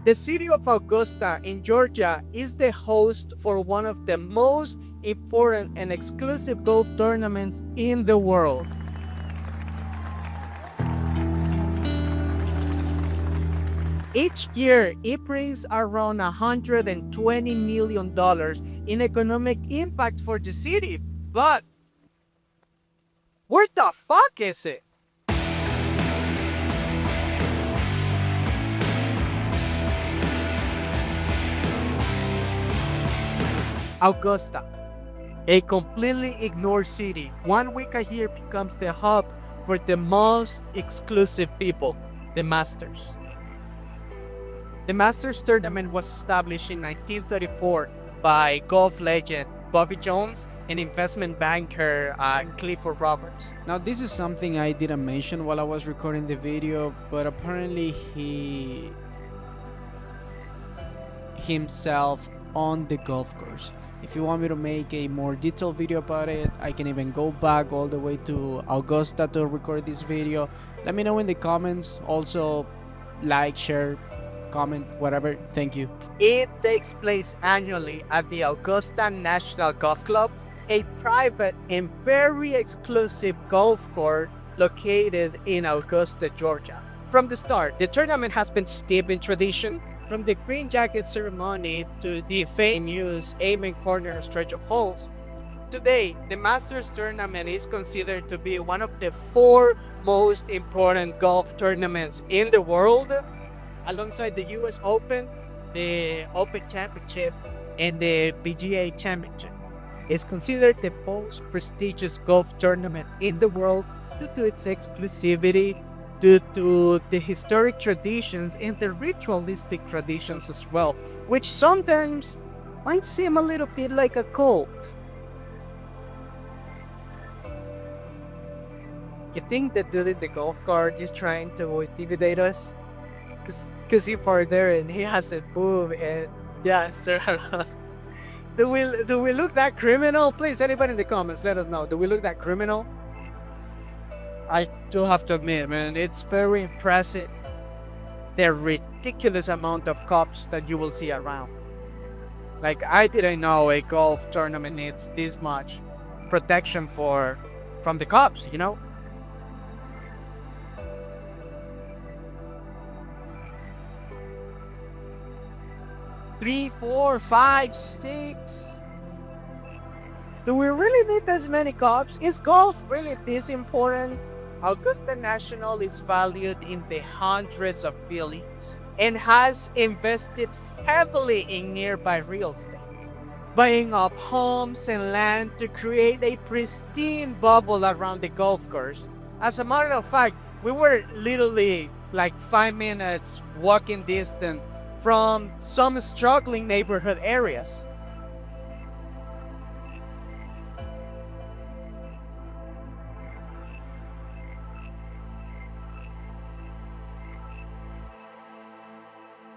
The city of Augusta in Georgia is the host for one of the most important and exclusive golf tournaments in the world. Each year, it brings around $120 million in economic impact for the city. But where the fuck is it? Augusta, a completely ignored city. 1 week a year becomes the hub for the most exclusive people, the Masters. The Masters tournament was established in 1934 by golf legend Bobby Jones and investment banker Clifford Roberts. Now this is something I didn't mention while I was recording the video, but apparently he himself on the golf course. If you want me to make a more detailed video about it, I can even go back all the way to Augusta to record this video. Let me know in the comments. Also, like, share, comment, whatever. Thank you. It takes place annually at the Augusta National Golf Club, a private and very exclusive golf course located in Augusta, Georgia. From the start, the tournament has been steeped in tradition, from the green jacket ceremony to the famous Amen Corner stretch of holes. Today, the Masters tournament is considered to be one of the 4 most important golf tournaments in the world, alongside the US Open, the Open Championship, and the PGA Championship. It's considered the most prestigious golf tournament in the world due to its exclusivity, due to the historic traditions and the ritualistic traditions as well, which sometimes might seem a little bit like a cult. You think the dude in the golf cart is trying to intimidate us? Cause you are there and he hasn't moved and yeah, stare at us. Do we look that criminal? Please, anybody in the comments, let us know. Do we look that criminal? I do have to admit, man, it's very impressive the ridiculous amount of cops that you will see around. Like, I didn't know a golf tournament needs this much protection from the cops, you know? Three, four, five, six. Do we really need as many cops? Is golf really this important? Augusta National is valued in the hundreds of billions and has invested heavily in nearby real estate, buying up homes and land to create a pristine bubble around the golf course. As a matter of fact, we were literally like 5 minutes walking distance from some struggling neighborhood areas.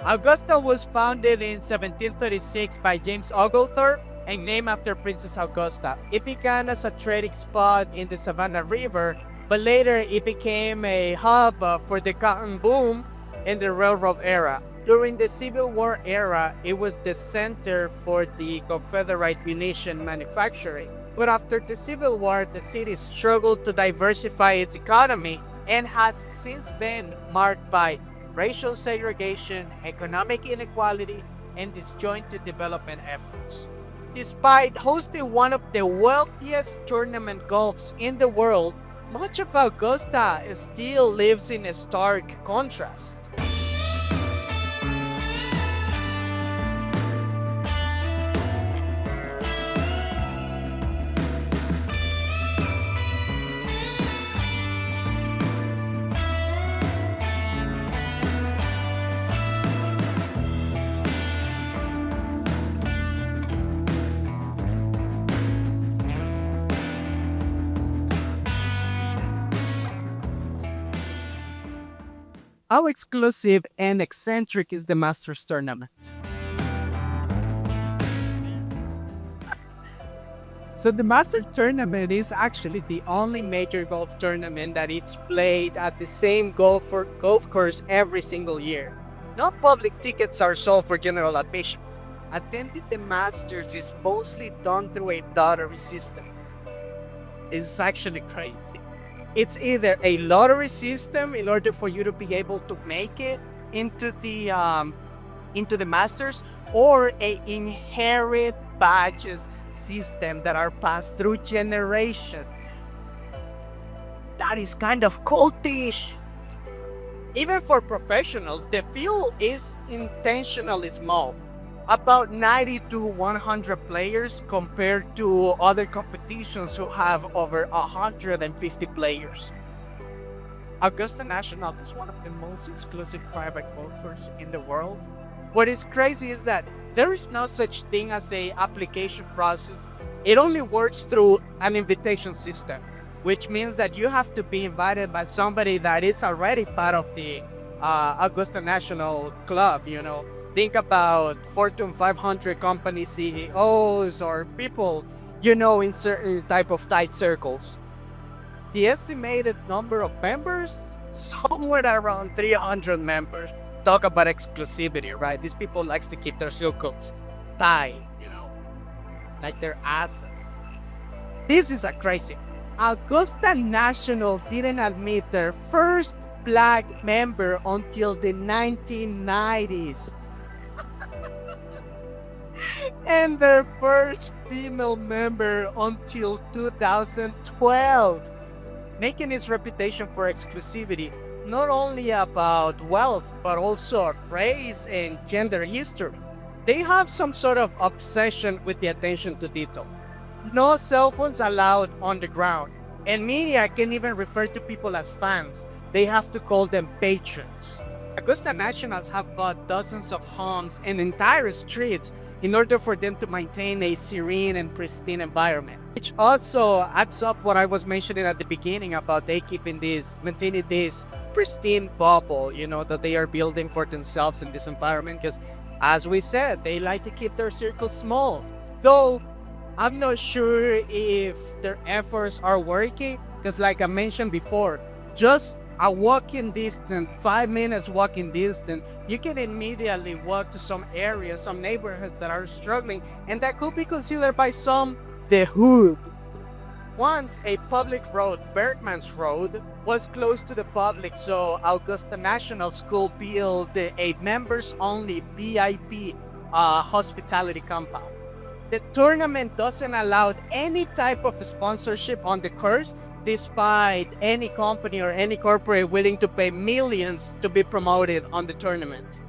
Augusta was founded in 1736 by James Oglethorpe and named after Princess Augusta. It began as a trading spot in the Savannah River, but later it became a hub for the cotton boom in the railroad era. During the Civil War era, it was the center for the Confederate munition manufacturing. But after the Civil War, the city struggled to diversify its economy and has since been marked by racial segregation, economic inequality, and disjointed development efforts. Despite hosting one of the wealthiest tournament golfs in the world, much of Augusta still lives in a stark contrast. How exclusive and eccentric is the Masters tournament? So the Masters tournament is actually the only major golf tournament that it's played at the same golf course every single year. No public tickets are sold for general admission. Attending the Masters is mostly done through a lottery system. It's actually crazy. It's either a lottery system in order for you to be able to make it into the Masters, or a inherit badges system that are passed through generations. That is kind of cultish. Even for professionals, the field is intentionally small. About 90 to 100 players compared to other competitions who have over 150 players. Augusta National is one of the most exclusive private golf courses in the world. What is crazy is that there is no such thing as a application process. It only works through an invitation system, which means that you have to be invited by somebody that is already part of the Augusta National Club. Think about Fortune 500 company CEOs or people, in certain type of tight circles. The estimated number of members, somewhere around 300 members. Talk about exclusivity, right? These people likes to keep their circles tight, like their asses. This is a crazy. Augusta National didn't admit their first black member until the 1990s. And their first female member until 2012. Making its reputation for exclusivity not only about wealth, but also race and gender history. They have some sort of obsession with the attention to detail. No cell phones allowed on the ground, and media can even refer to people as fans. They have to call them patrons. Augusta Nationals have bought dozens of homes and entire streets in order for them to maintain a serene and pristine environment. Which also adds up what I was mentioning at the beginning about they maintaining this pristine bubble, that they are building for themselves in this environment. Because, as we said, they like to keep their circle small. Though, I'm not sure if their efforts are working. Because, like I mentioned before, just a walking distance, 5 minutes walking distance, you can immediately walk to some areas, some neighborhoods that are struggling, and that could be considered by some the hood. Once a public road, Bergman's Road, was closed to the public, so Augusta National School built a members-only VIP hospitality compound. The tournament doesn't allow any type of sponsorship on the course, despite any company or any corporate willing to pay millions to be promoted on the tournament.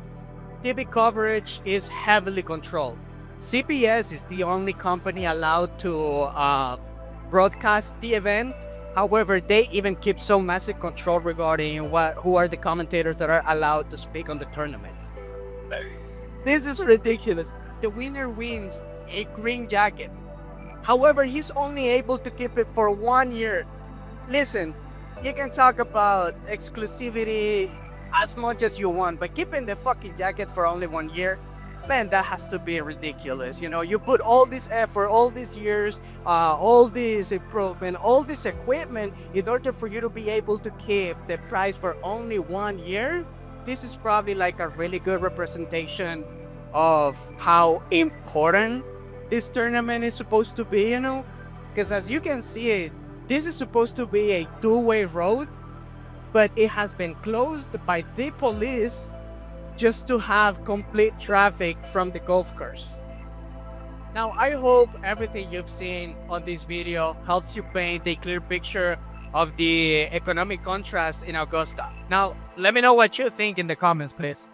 TV coverage is heavily controlled. CBS is the only company allowed to broadcast the event. However, they even keep some massive control regarding who are the commentators that are allowed to speak on the tournament. This is ridiculous. The winner wins a green jacket. However, he's only able to keep it for 1 year. Listen, you can talk about exclusivity as much as you want, but keeping the fucking jacket for only 1 year, man, that has to be ridiculous. You put all this effort, all these years, all this improvement, all this equipment in order for you to be able to keep the price for only 1 year. This is probably like a really good representation of how important this tournament is supposed to be, because as you can see, this is supposed to be a two-way road, but it has been closed by the police just to have complete traffic from the golf course. Now, I hope everything you've seen on this video helps you paint a clear picture of the economic contrast in Augusta. Now, let me know what you think in the comments, please.